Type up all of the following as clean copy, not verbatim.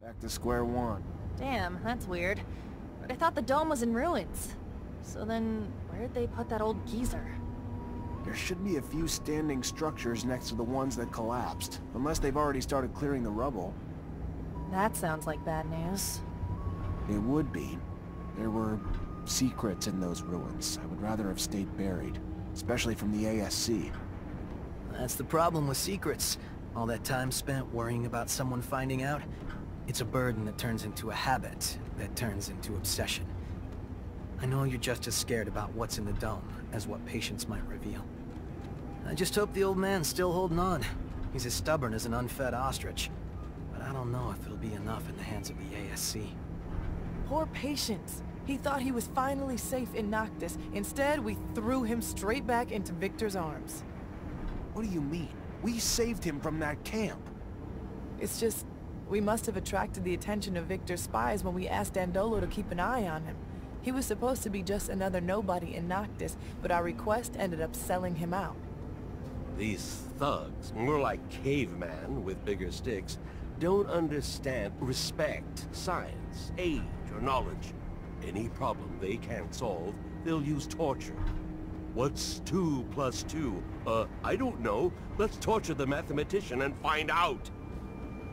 Back to square one. Damn, that's weird. But I thought the dome was in ruins. So then, where'd they put that old geezer? There should be a few standing structures next to the ones that collapsed, unless they've already started clearing the rubble. That sounds like bad news. It would be. There were secrets in those ruins. I would rather have stayed buried, especially from the ASC. That's the problem with secrets. All that time spent worrying about someone finding out, it's a burden that turns into a habit, that turns into obsession. I know you're just as scared about what's in the dome as what patience might reveal. I just hope the old man's still holding on. He's as stubborn as an unfed ostrich. But I don't know if it'll be enough in the hands of the ASC. Poor Patience. He thought he was finally safe in Noctis. Instead, we threw him straight back into Victor's arms. What do you mean? We saved him from that camp. It's just, we must have attracted the attention of Victor's spies when we asked Dandolo to keep an eye on him. He was supposed to be just another nobody in Noctis, but our request ended up selling him out. These thugs, more like cavemen with bigger sticks, don't understand respect, science, age, or knowledge. Any problem they can't solve, they'll use torture. What's 2 plus 2? I don't know. Let's torture the mathematician and find out.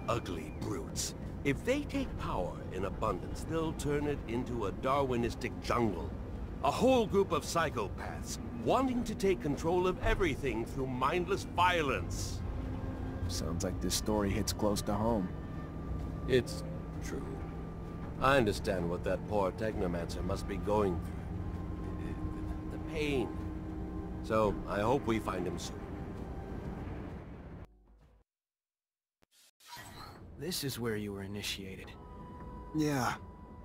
Ugly brutes. If they take power in abundance, they'll turn it into a Darwinistic jungle. A whole group of psychopaths, wanting to take control of everything through mindless violence. Sounds like this story hits close to home. It's true. I understand what that poor Technomancer must be going through. The pain. So, I hope we find him soon. This is where you were initiated. Yeah,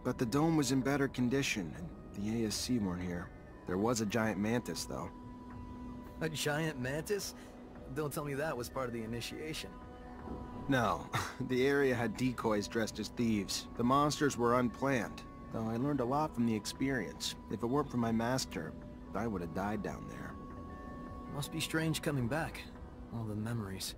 but the dome was in better condition, and the ASC weren't here. There was a giant mantis, though. A giant mantis? Don't tell me that was part of the initiation. No, the area had decoys dressed as thieves. The monsters were unplanned, though I learned a lot from the experience. If it weren't for my master, I would have died down there. Must be strange coming back. All the memories.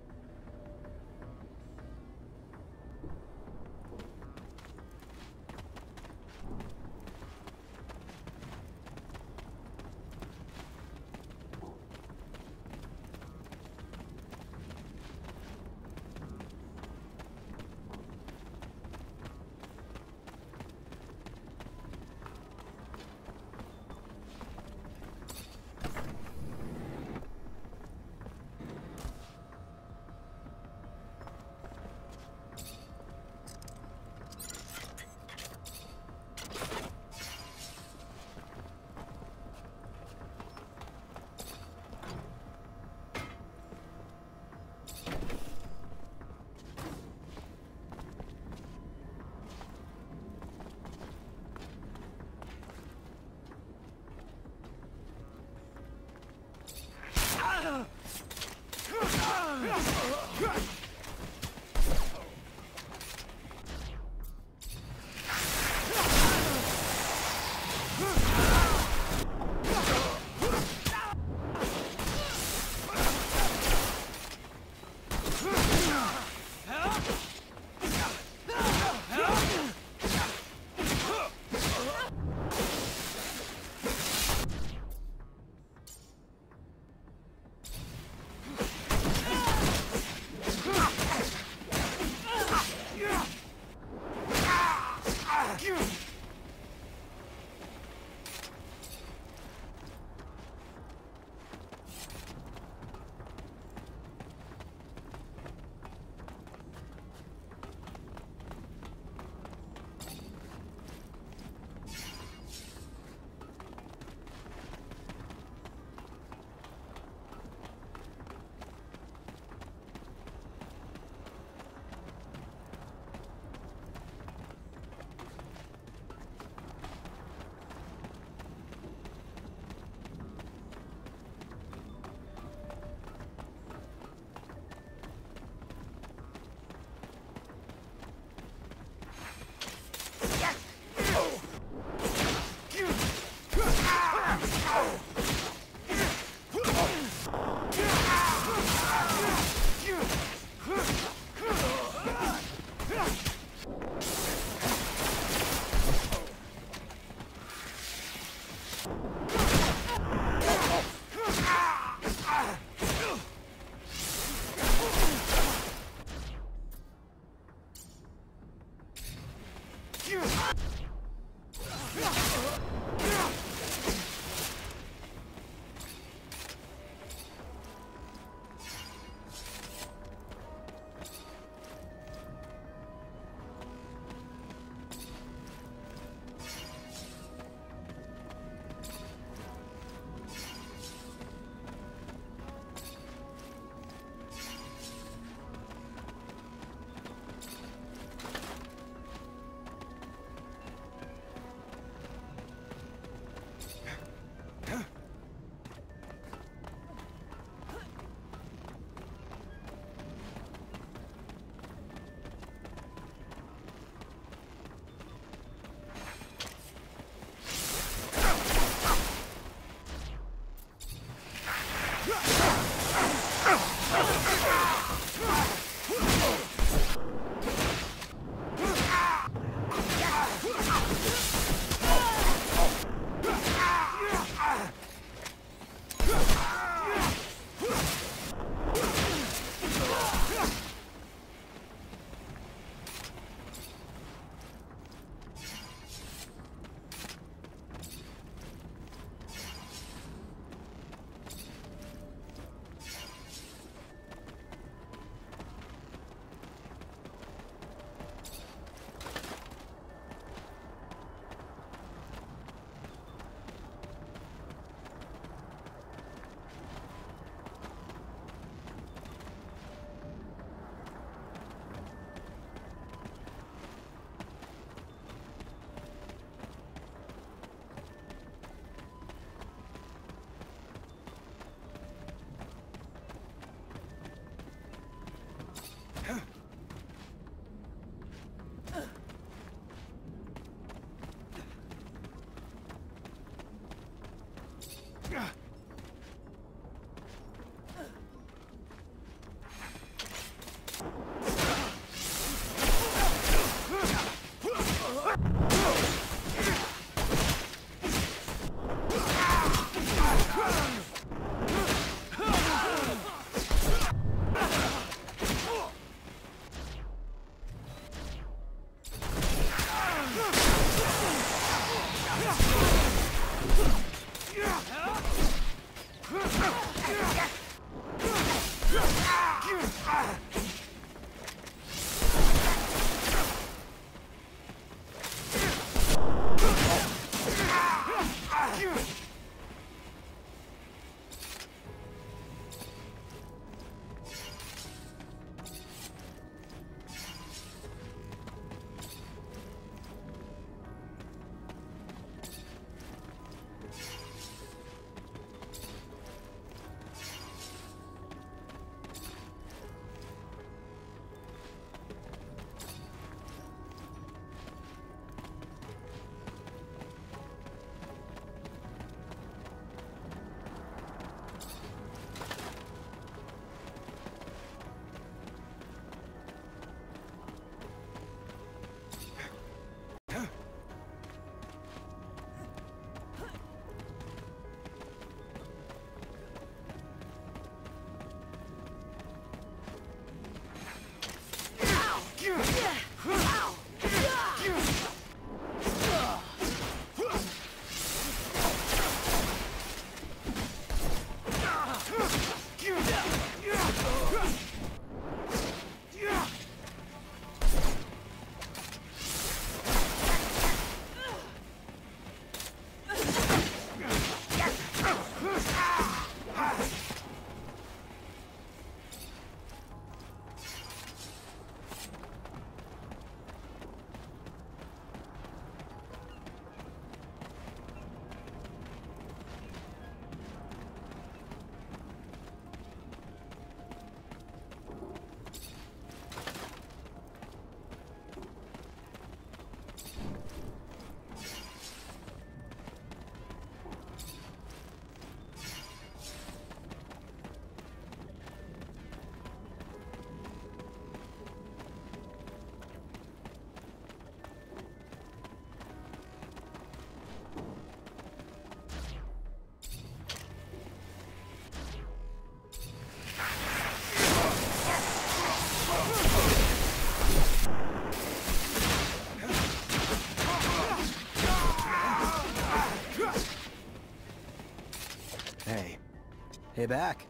Hey, back.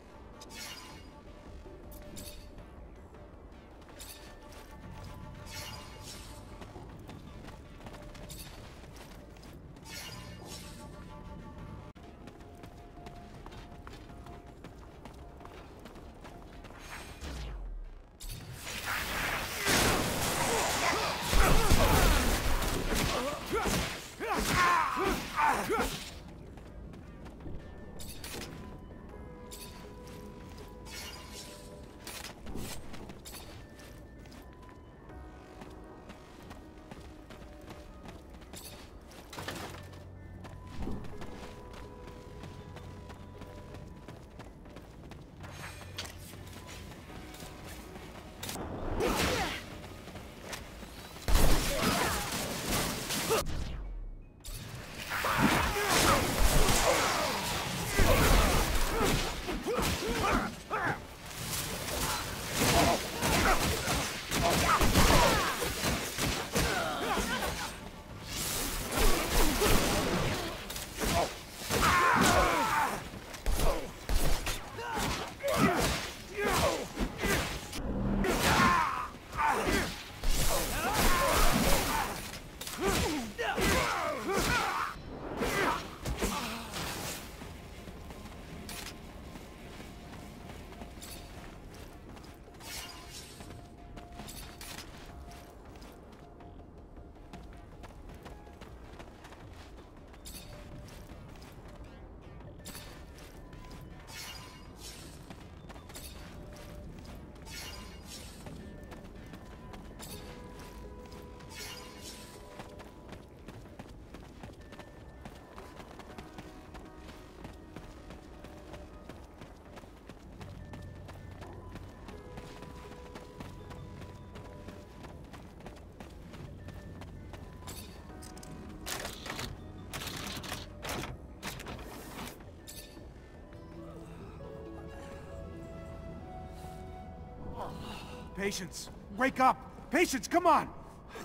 Patience! Wake up! Patience, come on!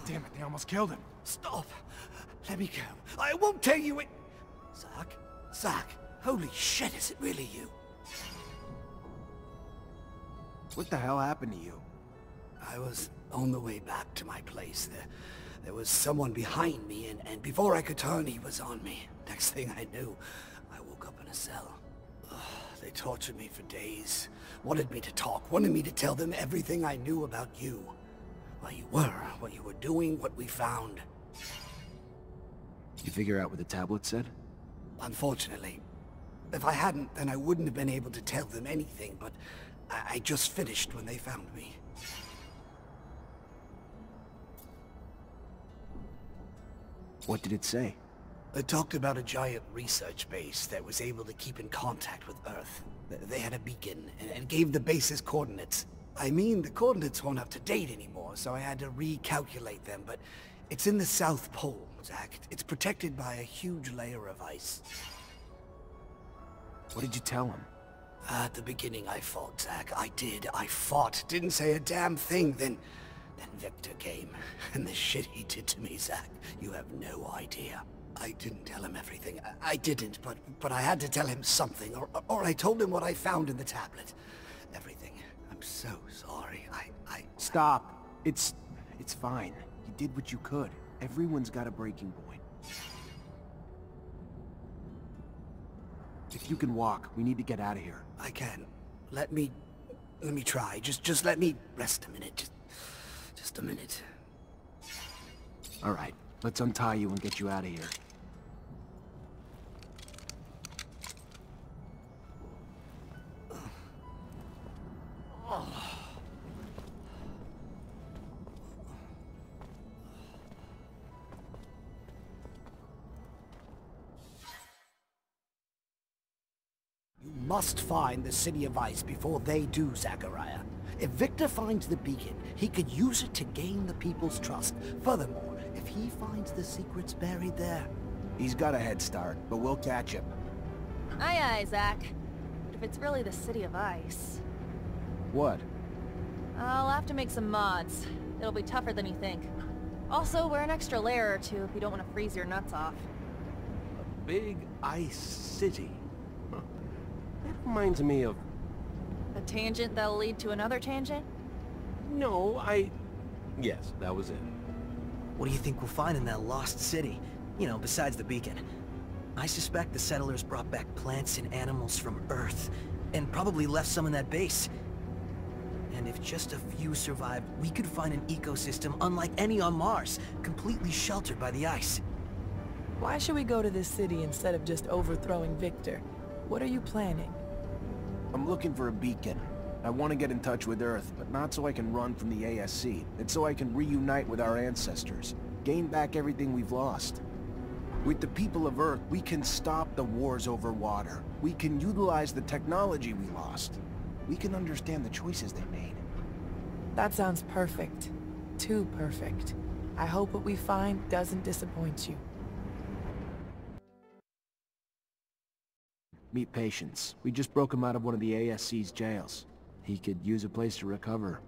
Damn it, they almost killed him. Stop! Let me go. I won't tell you it... Zach? Zach? Holy shit, is it really you? What the hell happened to you? I was on the way back to my place. There was someone behind me, and before I could turn, he was on me. Next thing I knew, I woke up in a cell. Ugh, they tortured me for days. Wanted me to talk, wanted me to tell them everything I knew about you. Where you were, what you were doing, what we found. You figure out what the tablet said? Unfortunately. If I hadn't, then I wouldn't have been able to tell them anything, but I just finished when they found me. What did it say? It talked about a giant research base that was able to keep in contact with Earth. They had a beacon, and gave the base's coordinates. I mean, the coordinates weren't up to date anymore, so I had to recalculate them, but it's in the South Pole, Zach. It's protected by a huge layer of ice. What did you tell him? At the beginning I fought, Zach. I did. I fought. Didn't say a damn thing. Then Victor came. And the shit he did to me, Zach, you have no idea. I didn't tell him everything. I didn't, but I had to tell him something. Or I told him what I found in the tablet. Everything. I'm so sorry. Stop. It's fine. You did what you could. Everyone's got a breaking point. If you can walk, we need to get out of here. I can. Let me try. Just let me rest a minute. Just a minute. All right. Let's untie you and get you out of here. You must find the City of Ice before they do, Zachariah. If Victor finds the beacon, he could use it to gain the people's trust. Furthermore, if he finds the secrets buried there... He's got a head start, but we'll catch him. Aye aye, Zach. But if it's really the City of Ice... What? I'll have to make some mods. It'll be tougher than you think. Also, wear an extra layer or two if you don't want to freeze your nuts off. A big ice city. Huh. That Reminds me of... A tangent that'll lead to another tangent? No, Yes, that was it. What do you think we'll find in that lost city? You know, besides the beacon. I suspect the settlers brought back plants and animals from Earth, and probably left some in that base. And if just a few survived, we could find an ecosystem unlike any on Mars, completely sheltered by the ice. Why should we go to this city instead of just overthrowing Victor? What are you planning? I'm looking for a beacon. I want to get in touch with Earth, but not so I can run from the ASC. It's so I can reunite with our ancestors, gain back everything we've lost. With the people of Earth, we can stop the wars over water. We can utilize the technology we lost. We can understand the choices they made. That sounds perfect. Too perfect. I hope what we find doesn't disappoint you. Meet Patience. We just broke him out of one of the ASC's jails. He could use a place to recover.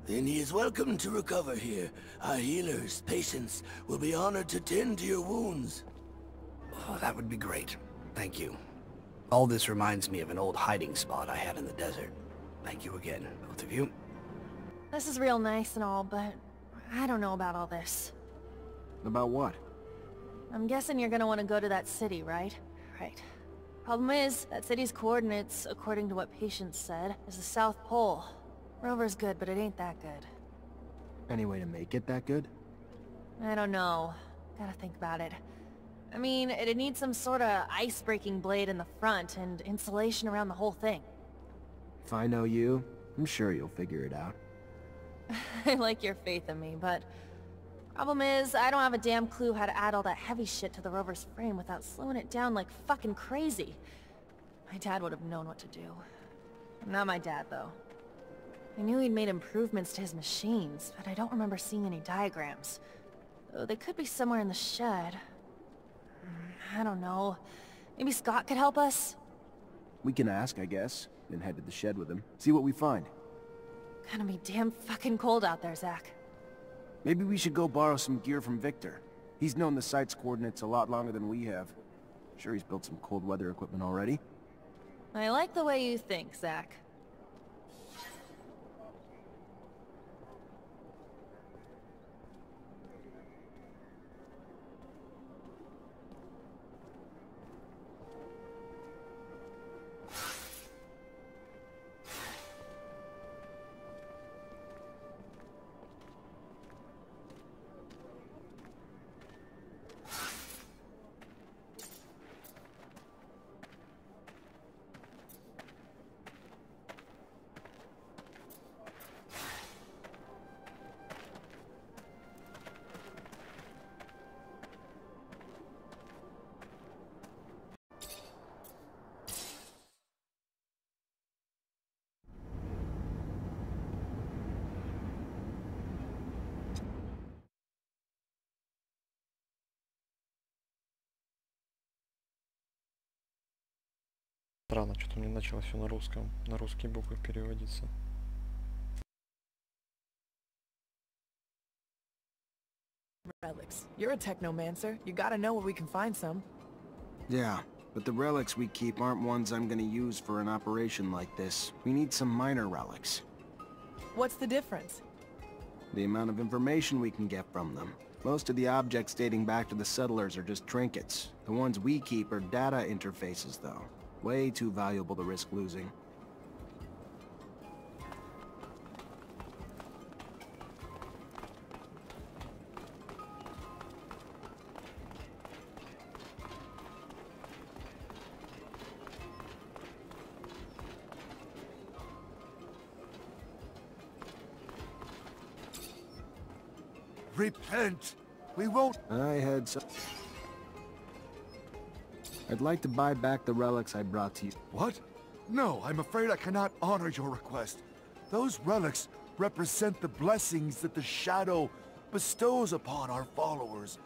Then he is welcome to recover here. Our healers, Patience, will be honored to tend to your wounds. Oh, that would be great. Thank you. All this reminds me of an old hiding spot I had in the desert. Thank you again, both of you. This is real nice and all, but I don't know about all this. About what? I'm guessing you're gonna want to go to that city, right? Right. Problem is, that city's coordinates, according to what Patience said, is the South Pole. Rover's good, but it ain't that good. Any way to make it that good? I don't know. Gotta think about it. I mean, it'd need some sort of ice-breaking blade in the front and insulation around the whole thing. If I know you, I'm sure you'll figure it out. I like your faith in me, but... Problem is, I don't have a damn clue how to add all that heavy shit to the rover's frame without slowing it down like fucking crazy. My dad would have known what to do. Not my dad, though. I knew he'd made improvements to his machines, but I don't remember seeing any diagrams. Though they could be somewhere in the shed. I don't know. Maybe Scott could help us? We can ask, I guess, then head to the shed with him. See what we find. Gonna be damn fucking cold out there, Zach. Maybe we should go borrow some gear from Victor. He's known the site's coordinates a lot longer than we have. Sure, he's built some cold weather equipment already. I like the way you think, Zach. Странно, что-то мне начало все на русском, на русские буквы переводиться. Relics. You're a Technomancer. You gotta know where we can find some. Yeah, but the relics we keep aren't ones I'm gonna use for an operation like this. We need some minor relics. What's the difference? The amount of information we can get from them. Most of the objects dating back to the settlers are just trinkets. The ones we keep are data interfaces, though. Way too valuable to risk losing. Repent! We won't... I had some... I'd like to buy back the relics I brought to you. What? No, I'm afraid I cannot honor your request. Those relics represent the blessings that the Shadow bestows upon our followers.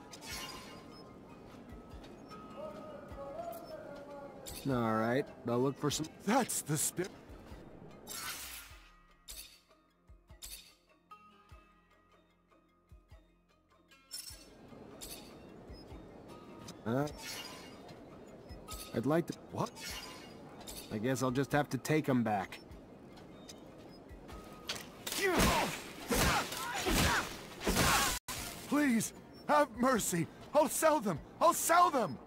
Alright, I'll look for some... That's the spirit. I'd like to... What? I guess I'll just have to take them back. Please, have mercy. I'll sell them. I'll sell them.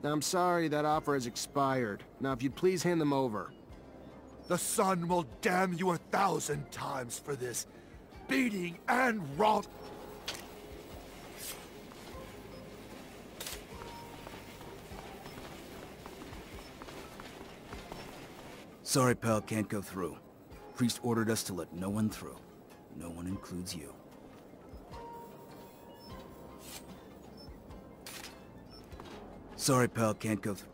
I'm sorry, that offer has expired. Now, if you'd please hand them over. The sun will damn you 1,000 times for this. Beating and rob... Sorry, pal, can't go through. Priest ordered us to let no one through. No one includes you. Sorry, pal, can't go through.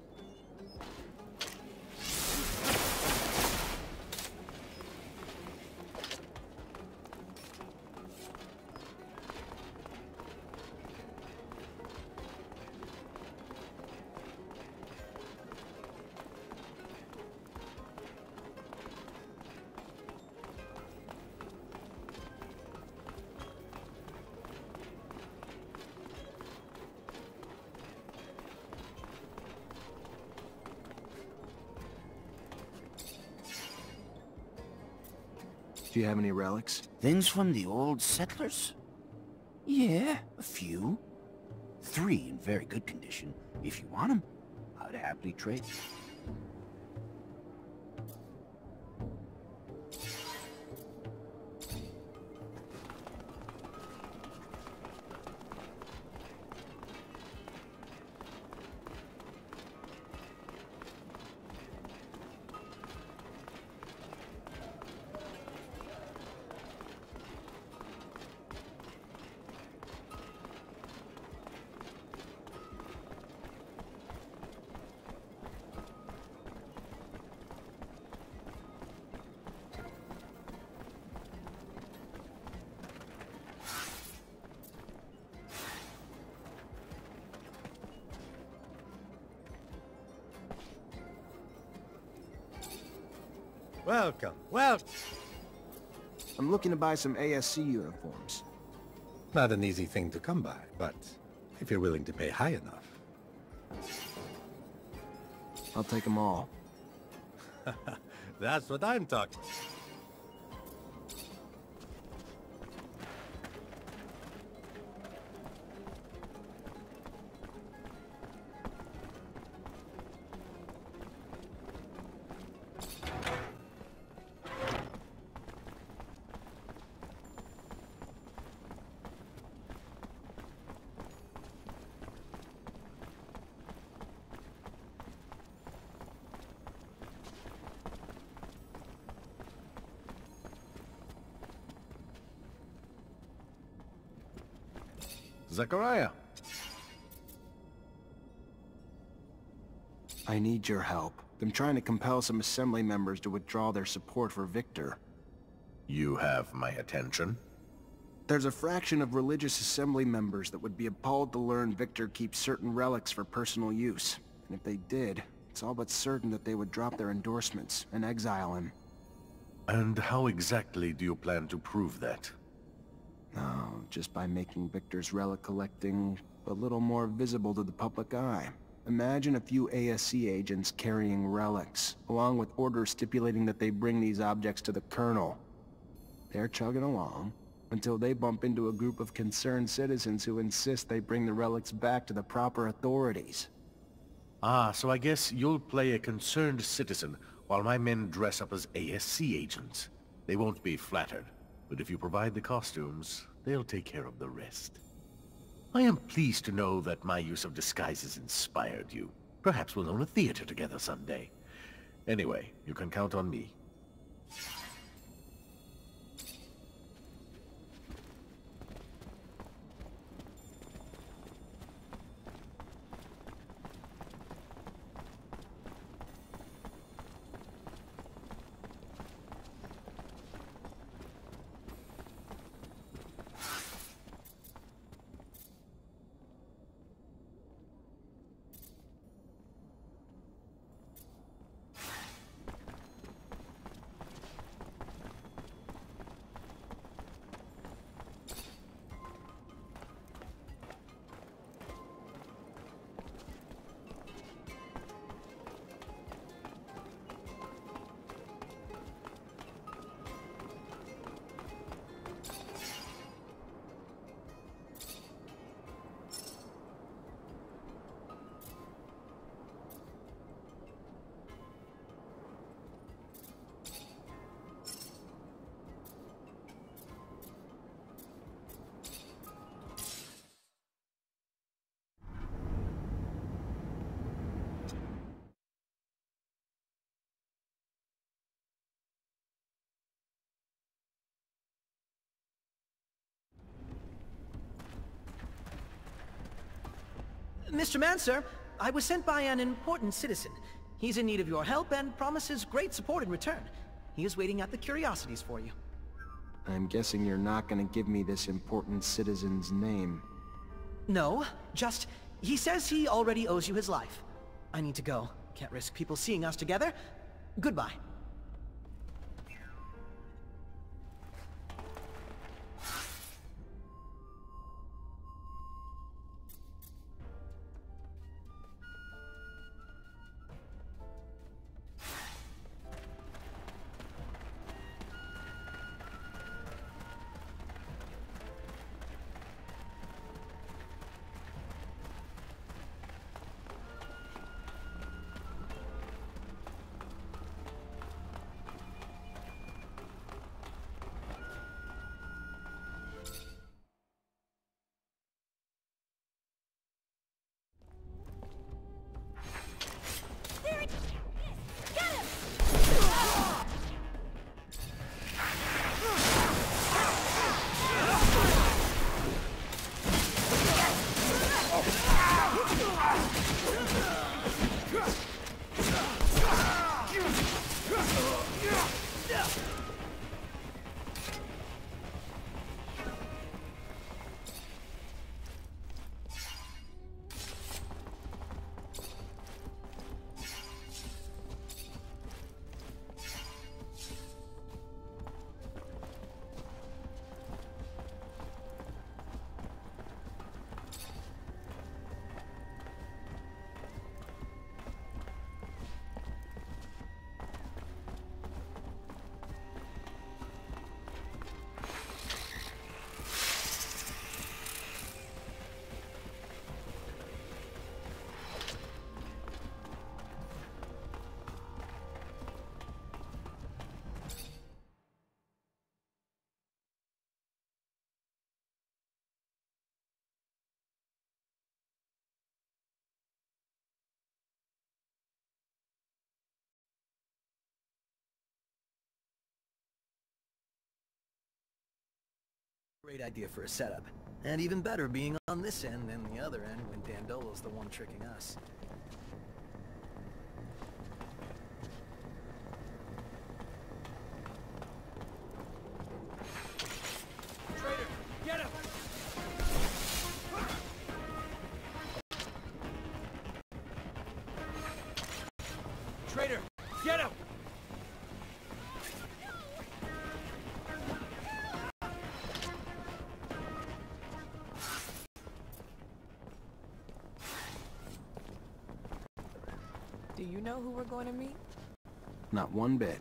Do you have any relics? Things from the old settlers? Yeah, a few. 3 in very good condition. If you want them, I'd happily trade. Welcome, well... I'm looking to buy some ASC uniforms. Not an easy thing to come by, but if you're willing to pay high enough. I'll take them all. That's what I'm talking. Zachariah. I need your help. I'm trying to compel some assembly members to withdraw their support for Victor. You have my attention. There's a fraction of religious assembly members that would be appalled to learn Victor keeps certain relics for personal use. And if they did, it's all but certain that they would drop their endorsements and exile him. And how exactly do you plan to prove that? Oh, just by making Victor's relic collecting a little more visible to the public eye. Imagine a few ASC agents carrying relics, along with orders stipulating that they bring these objects to the Colonel. They're chugging along, until they bump into a group of concerned citizens who insist they bring the relics back to the proper authorities. Ah, so I guess you'll play a concerned citizen, while my men dress up as ASC agents. They won't be flattered. But if you provide the costumes, they'll take care of the rest. I am pleased to know that my use of disguises inspired you. Perhaps we'll own a theater together someday. Anyway, you can count on me. Mr. Mancer, I was sent by an important citizen. He's in need of your help and promises great support in return. He is waiting at the curiosities for you. I'm guessing you're not gonna give me this important citizen's name. No, just, he says he already owes you his life. I need to go. Can't risk people seeing us together. Goodbye. Great idea for a setup. And even better being on this end than the other end when Dandolo's the one tricking us. Traitor, get him! Traitor, get him! Do you know who we're going to meet? Not one bit.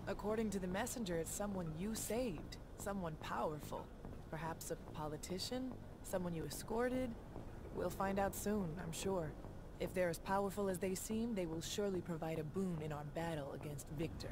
According to the messenger, it's someone you saved. Someone powerful. Perhaps a politician? Someone you escorted? We'll find out soon, I'm sure. If they're as powerful as they seem, they will surely provide a boon in our battle against Victor.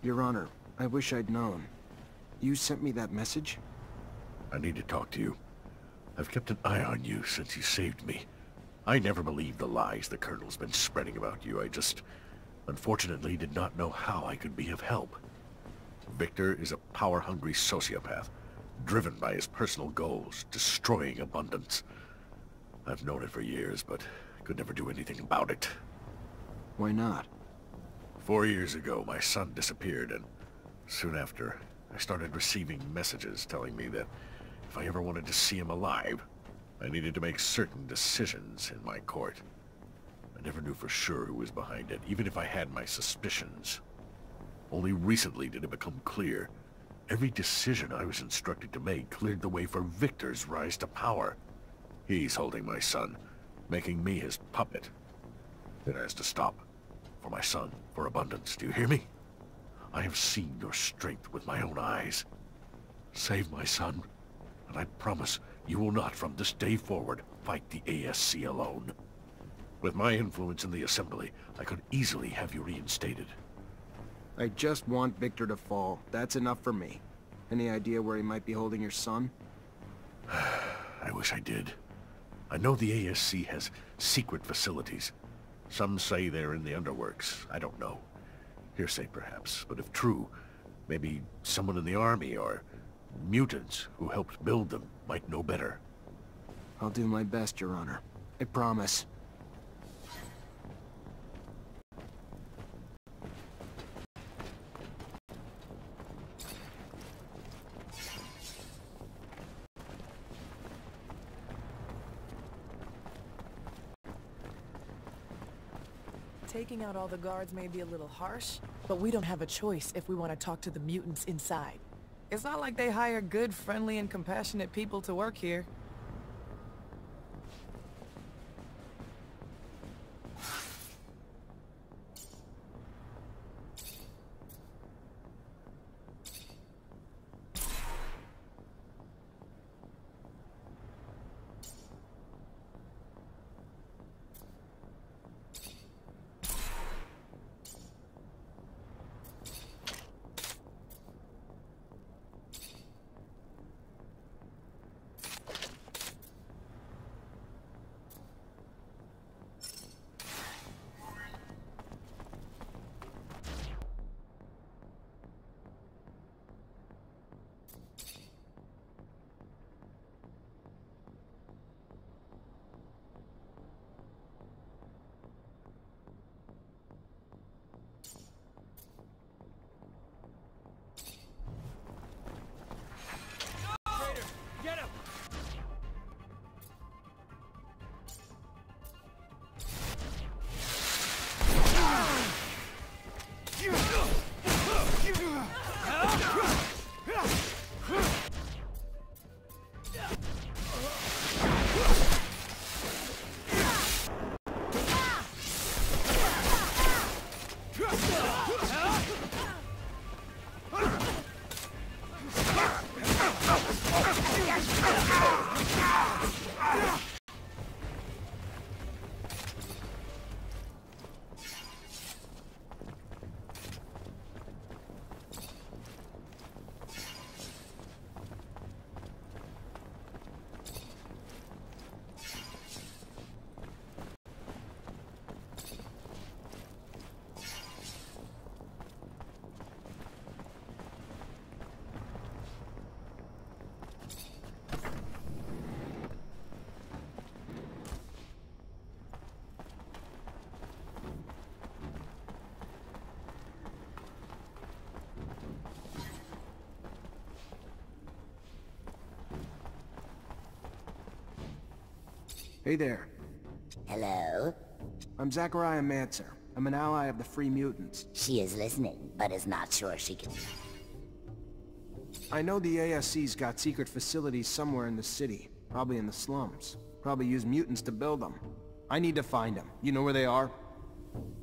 Your Honor, I wish I'd known. You sent me that message? I need to talk to you. I've kept an eye on you since you saved me. I never believed the lies the Colonel's been spreading about you. I just, unfortunately, did not know how I could be of help. Victor is a power-hungry sociopath. driven by his personal goals, destroying abundance. I've known it for years, but could never do anything about it. Why not? 4 years ago, my son disappeared, and soon after, I started receiving messages telling me that if I ever wanted to see him alive, I needed to make certain decisions in my court. I never knew for sure who was behind it, even if I had my suspicions. Only recently did it become clear. Every decision I was instructed to make cleared the way for Victor's rise to power. He's holding my son, making me his puppet. It has to stop. For my son, for abundance, do you hear me? I have seen your strength with my own eyes. Save my son, and I promise you will not from this day forward fight the ASC alone. With my influence in the Assembly, I could easily have you reinstated. I just want Victor to fall. That's enough for me. Any idea where he might be holding your son? I wish I did. I know the ASC has secret facilities. Some say they're in the underworks. I don't know. Hearsay perhaps, but if true, maybe someone in the army or mutants who helped build them might know better. I'll do my best, Your Honor. I promise. Taking out all the guards may be a little harsh, but we don't have a choice if we want to talk to the mutants inside. It's not like they hire good, friendly, and compassionate people to work here. Hey there. Hello? I'm Zachariah Mancer. I'm an ally of the Free Mutants. She is listening, but is not sure she can... I know the ASC's got secret facilities somewhere in the city. Probably in the slums. Probably use mutants to build them. I need to find them. You know where they are?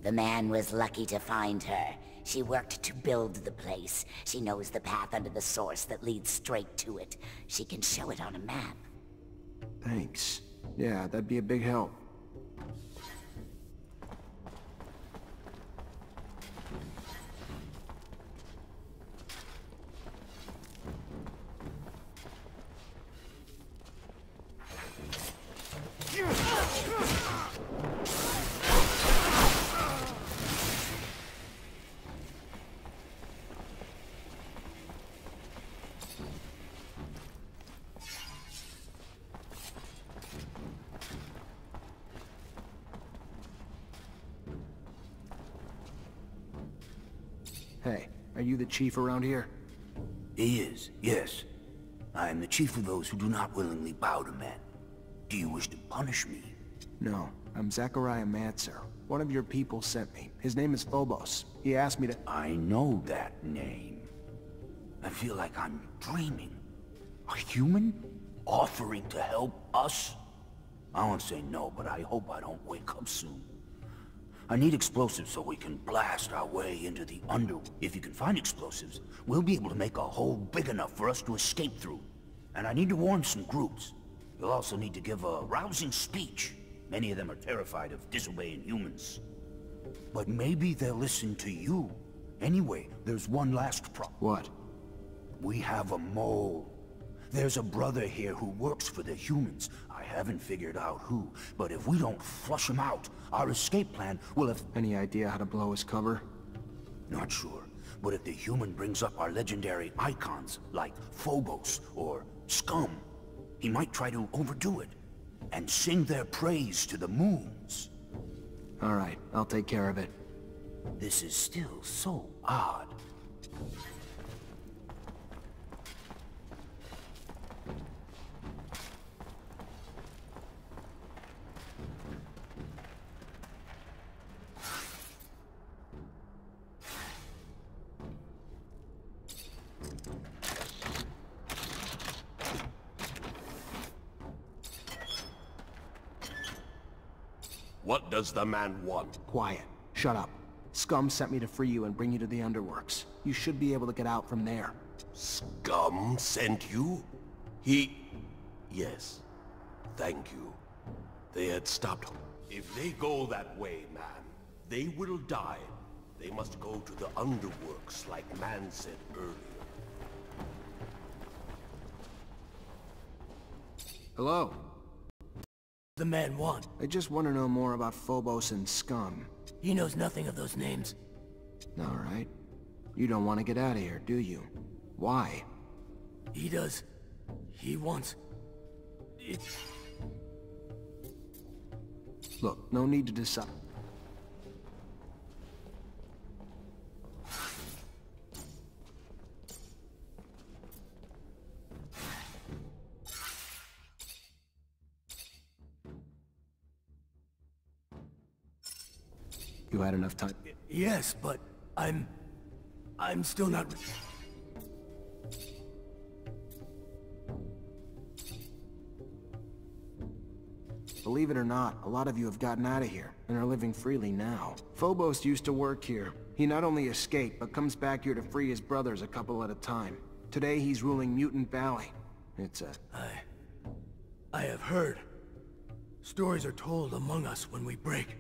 The man was lucky to find her. She worked to build the place. She knows the path under the source that leads straight to it. She can show it on a map. Thanks. Yeah, that'd be a big help. Hey, are you the chief around here? He is, yes. I am the chief of those who do not willingly bow to men. Do you wish to punish me? No, I'm Zachariah Mancer. One of your people sent me. His name is Phobos. He asked me to— I know that name. I feel like I'm dreaming. A human? Offering to help us? I won't say no, but I hope I don't wake up soon. I need explosives so we can blast our way into the underworld. If you can find explosives, we'll be able to make a hole big enough for us to escape through. And I need to warn some groups. You'll also need to give a rousing speech. Many of them are terrified of disobeying humans. But maybe they'll listen to you. Anyway, there's one last problem. What? We have a mole. There's a brother here who works for the humans. I haven't figured out who, but if we don't flush him out, our escape plan will have— Any idea how to blow his cover? Not sure, but if the human brings up our legendary icons, like Phobos or Scum, he might try to overdo it, and sing their praise to the moons. All right, I'll take care of it. This is still so odd. What does the man want? Quiet. Shut up. Scum sent me to free you and bring you to the underworks. You should be able to get out from there. Scum sent you? Yes. Thank you. They had stopped. If they go that way, man, they will die. They must go to the underworks, like man said earlier. Hello? The man want? I just want to know more about Phobos and Scum. He knows nothing of those names. All right. You don't want to get out of here, do you? Why? He does. He wants... it... Look, no need to decide. You had enough time? Yes, but I'm still not... Believe it or not, a lot of you have gotten out of here, and are living freely now. Phobos used to work here. He not only escaped, but comes back here to free his brothers a couple at a time. Today he's ruling Mutant Valley. It's a... I have heard. Stories are told among us when we break.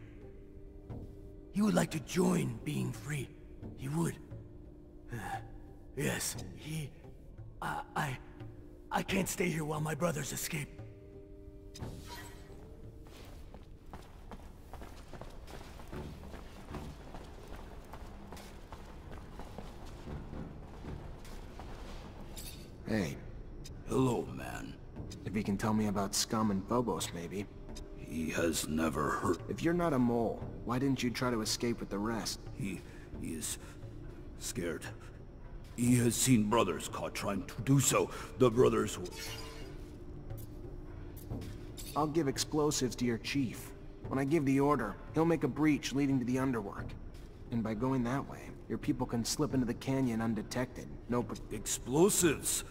He would like to join being free. He would. Yes, he... I can't stay here while my brothers escape. Hey. Hello, man. If you can tell me about Scum and Phobos, maybe. He has never heard... If you're not a mole, why didn't you try to escape with the rest? He is scared. He has seen brothers caught trying to do so. The brothers will... I'll give explosives to your chief. When I give the order, he'll make a breach leading to the underwork. And by going that way, your people can slip into the canyon undetected. No... Explosives?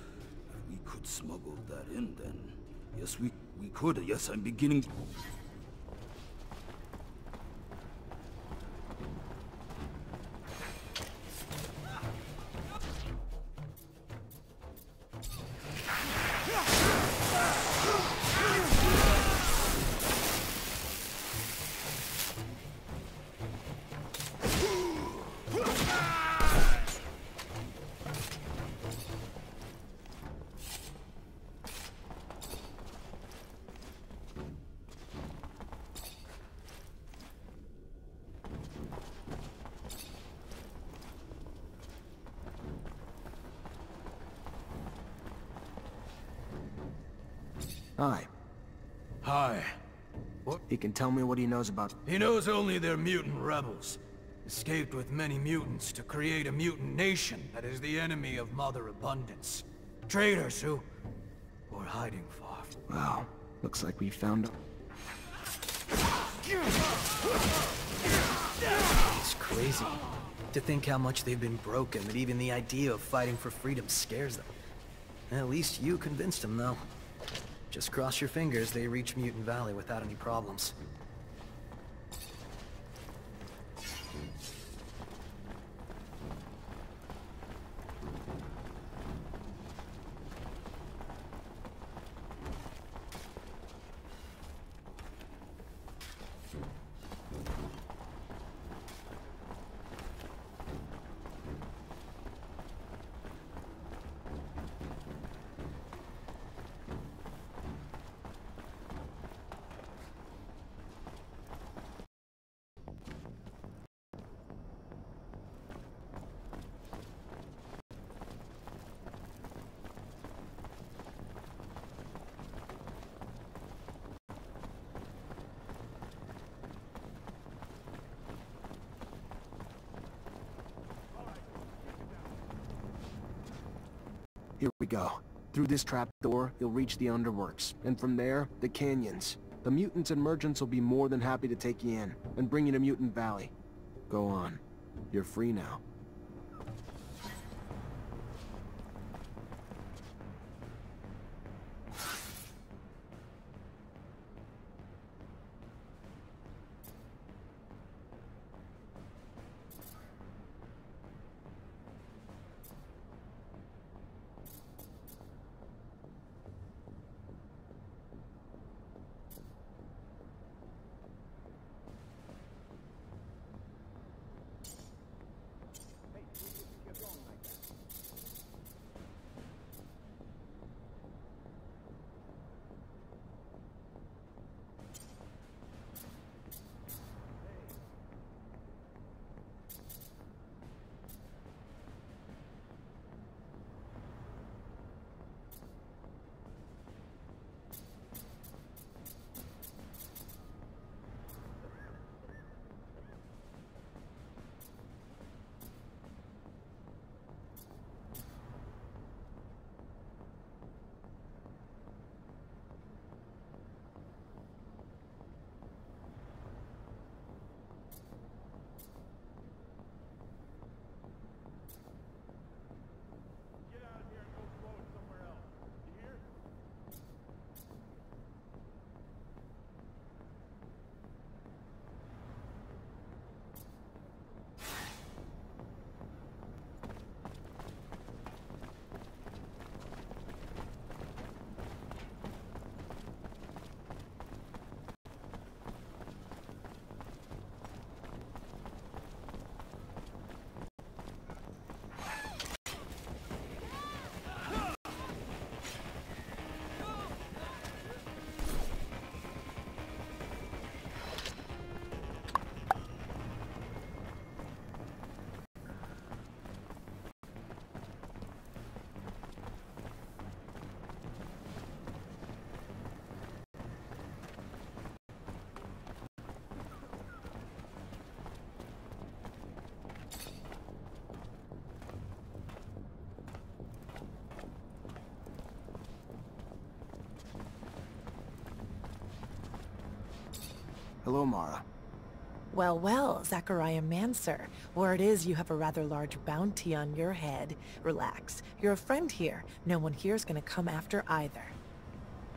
We could smuggle that in then. Yes, we could. Yes, I'm beginning... Hi. Hi. What? He can tell me what he knows about... He knows only they're mutant rebels. Escaped with many mutants to create a mutant nation that is the enemy of Mother Abundance. Traitors who were hiding far. Wow, looks like we found him. It's crazy to think how much they've been broken, that even the idea of fighting for freedom scares them. At least you convinced them, though. Just cross your fingers they reach Mutant Valley without any problems. Here we go. Through this trapdoor, you'll reach the underworks, and from there, the canyons. The mutants and merchants will be more than happy to take you in, and bring you to Mutant Valley. Go on. You're free now. Hello, Mara. Well, well, Zachariah Mancer. Word is you have a rather large bounty on your head. Relax. You're a friend here. No one here's gonna come after either.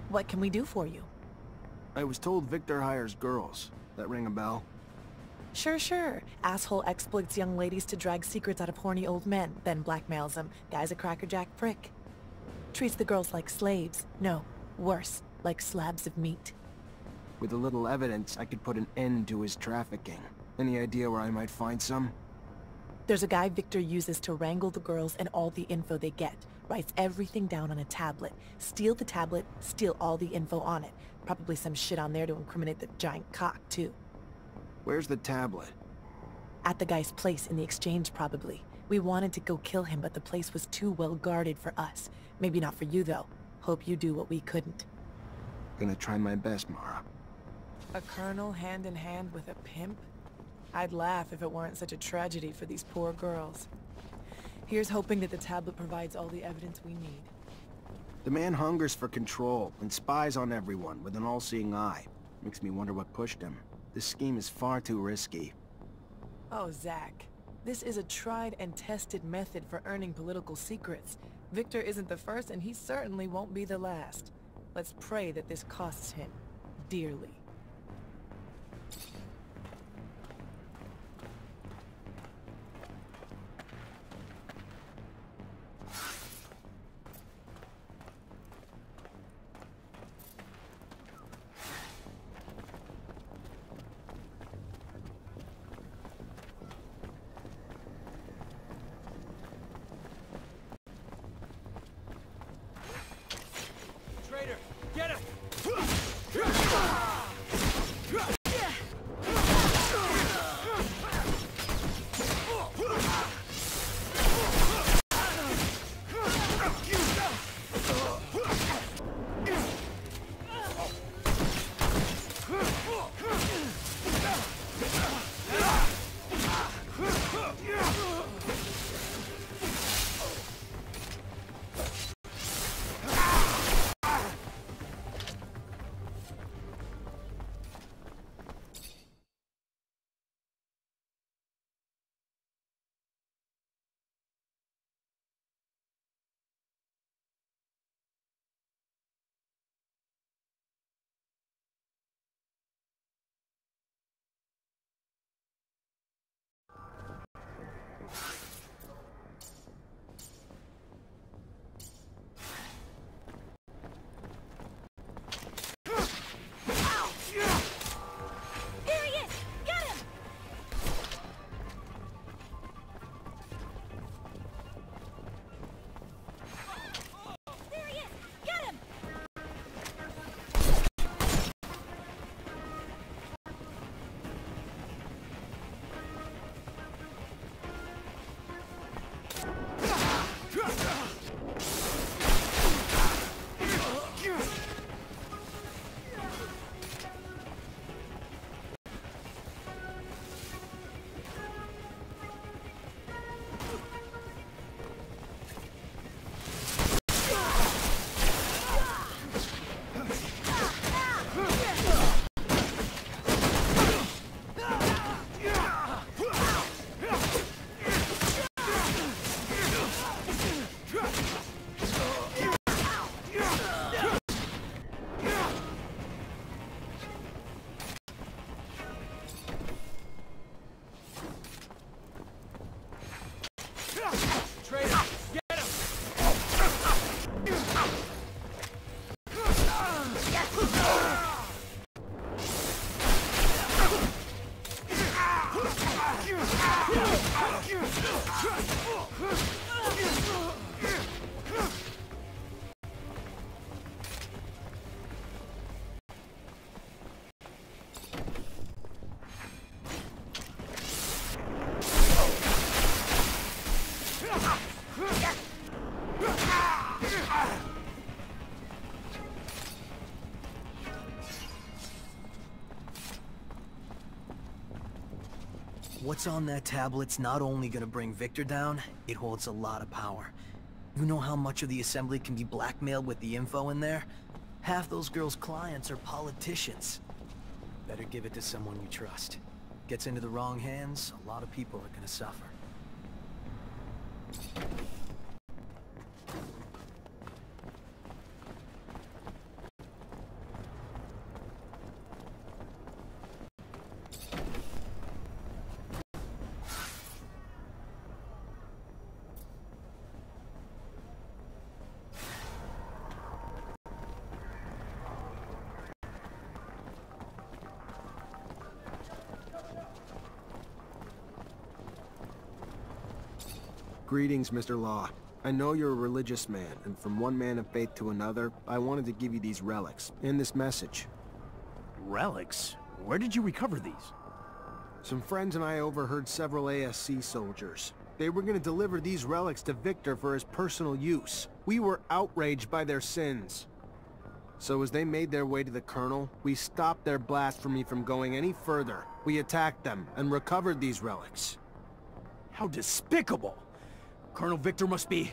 What can we do for you? I was told Victor hires girls. That ring a bell? Sure, sure. Asshole exploits young ladies to drag secrets out of horny old men, then blackmails them. Guy's a crackerjack prick. Treats the girls like slaves. No, worse, like slabs of meat. With a little evidence, I could put an end to his trafficking. Any idea where I might find some? There's a guy Victor uses to wrangle the girls and all the info they get. Writes everything down on a tablet. Steal the tablet, steal all the info on it. Probably some shit on there to incriminate the giant cock, too. Where's the tablet? At the guy's place in the exchange, probably. We wanted to go kill him, but the place was too well guarded for us. Maybe not for you, though. Hope you do what we couldn't. Gonna try my best, Mara. A colonel hand in hand with a pimp? I'd laugh if it weren't such a tragedy for these poor girls. Here's hoping that the tablet provides all the evidence we need. The man hungers for control and spies on everyone with an all-seeing eye. Makes me wonder what pushed him. This scheme is far too risky. Oh, Zach. This is a tried and tested method for earning political secrets. Victor isn't the first, and he certainly won't be the last. Let's pray that this costs him dearly. What's on that tablet's not only gonna bring Victor down, it holds a lot of power. You know how much of the assembly can be blackmailed with the info in there? Half those girls' clients are politicians. Better give it to someone you trust. Gets into the wrong hands, a lot of people are gonna suffer. Greetings, Mr. Law. I know you're a religious man, and from one man of faith to another, I wanted to give you these relics, and this message. Relics? Where did you recover these? Some friends and I overheard several ASC soldiers. They were going to deliver these relics to Victor for his personal use. We were outraged by their sins. So as they made their way to the Colonel, we stopped their blast from me from going any further. We attacked them and recovered these relics. How despicable! Colonel Victor must be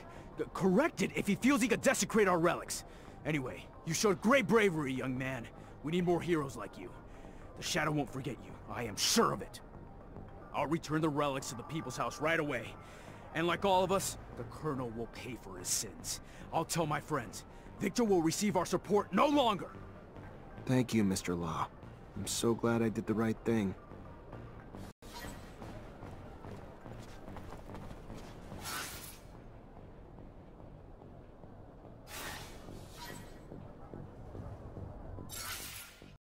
corrected if he feels he could desecrate our relics. Anyway, you showed great bravery, young man. We need more heroes like you. The Shadow won't forget you. I am sure of it. I'll return the relics to the People's House right away. And like all of us, the Colonel will pay for his sins. I'll tell my friends. Victor will receive our support no longer! Thank you, Mr. Law. I'm so glad I did the right thing.